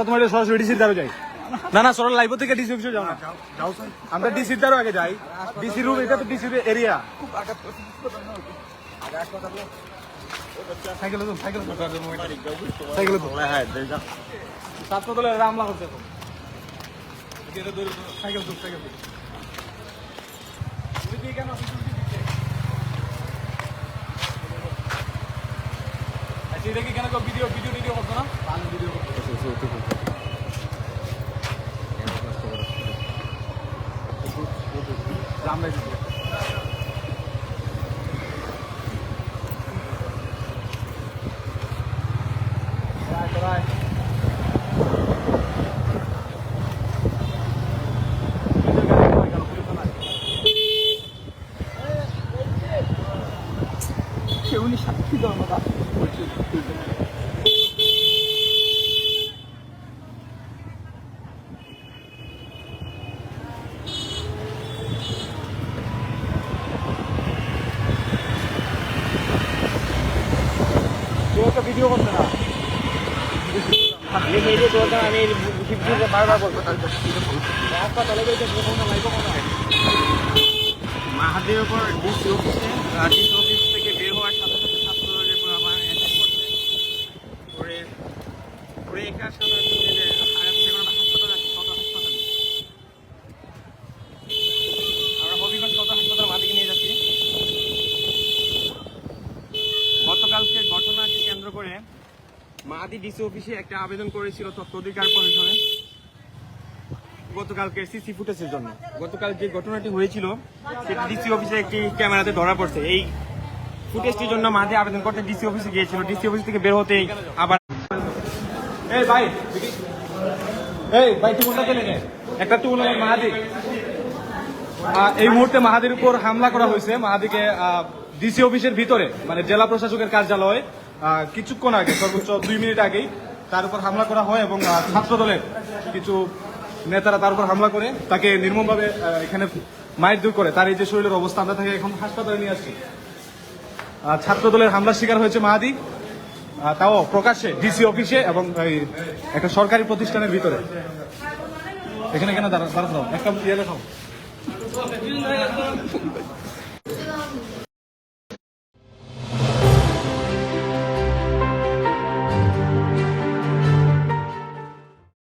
তোমার সরাসরি ডিসির দ্বারা যাই না না সরল লাইভ থেকে ডিসি অফিসে যাও না আমরা ডিসির দ্বারা আগে যাই ডিসি রুম এটা তো ডিসির এরিয়া সাইকেল সাইকেল সাইকেল হ্যাঁ ছাত্র দলের রামলা হচ্ছে সাইকেল সাইকেল আচ্ছা এটা কি কেন ভিডিও ভিডিও ভিডিও করছো না ভিডিও উনি সাক্ষী দেওয়ার মতো ভিডিও করতে না বারবার বলবো মাহাদের উপর ডিসি অফিস থেকে বের হওয়ার সাথে সাথে ছাত্রদের উপর আবার অ্যাটাক করছে পরে পরে এখানে হাসপাতালে আমরা হবিগঞ্জ সদর হাসপাতাল মাদিকে নিয়ে যাচ্ছি। গতকালকে ঘটনাকে কেন্দ্র করে মাহাদি ডিসি অফিসে একটা আবেদন করেছিল তথ্য অধিকার পরিষদে গতকালকে সিসি ফুটেজের জন্য। গতকাল যে ঘটনাটি হয়েছিল সেটি ডিসি অফিসে একটি ক্যামেরাতে ধরা পড়ছে। এই ফুটেজটির জন্য মাহাদি আবেদন করতে ডিসি অফিসে গিয়েছিল। ডিসি অফিস থেকে বের হতেই আবার এই ভাই টুকুনটা কেনে নে একটা টুকুন মাহাদি এই মুহূর্তে মাহাদির উপর হামলা করা হয়েছে। মাহাদিকে ডিসি অফিসের ভিতরে মানে জেলা প্রশাসকের কার্যালয়ে কিছুক্ষণ আগে সর্বোচ্চ 2 মিনিট আগেই তার উপর হামলা করা হয় এবং ছাত্র দলের কিছু নেতারা তার উপর হামলা করে তাকে নির্মমভাবে এখানে মারধর করে। তার এই যে শরীরের অবস্থা আমরা তাকে এখন হাসপাতালে নিয়ে আসছি। ছাত্র দলের হামলার শিকার হয়েছে মাহাদি, তাও প্রকাশ্যে ডিসি অফিসে এবং একটা সরকারি প্রতিষ্ঠানের ভিতরে। এখানে কেন দাঁড়াও একটা ইয়ে লেখাও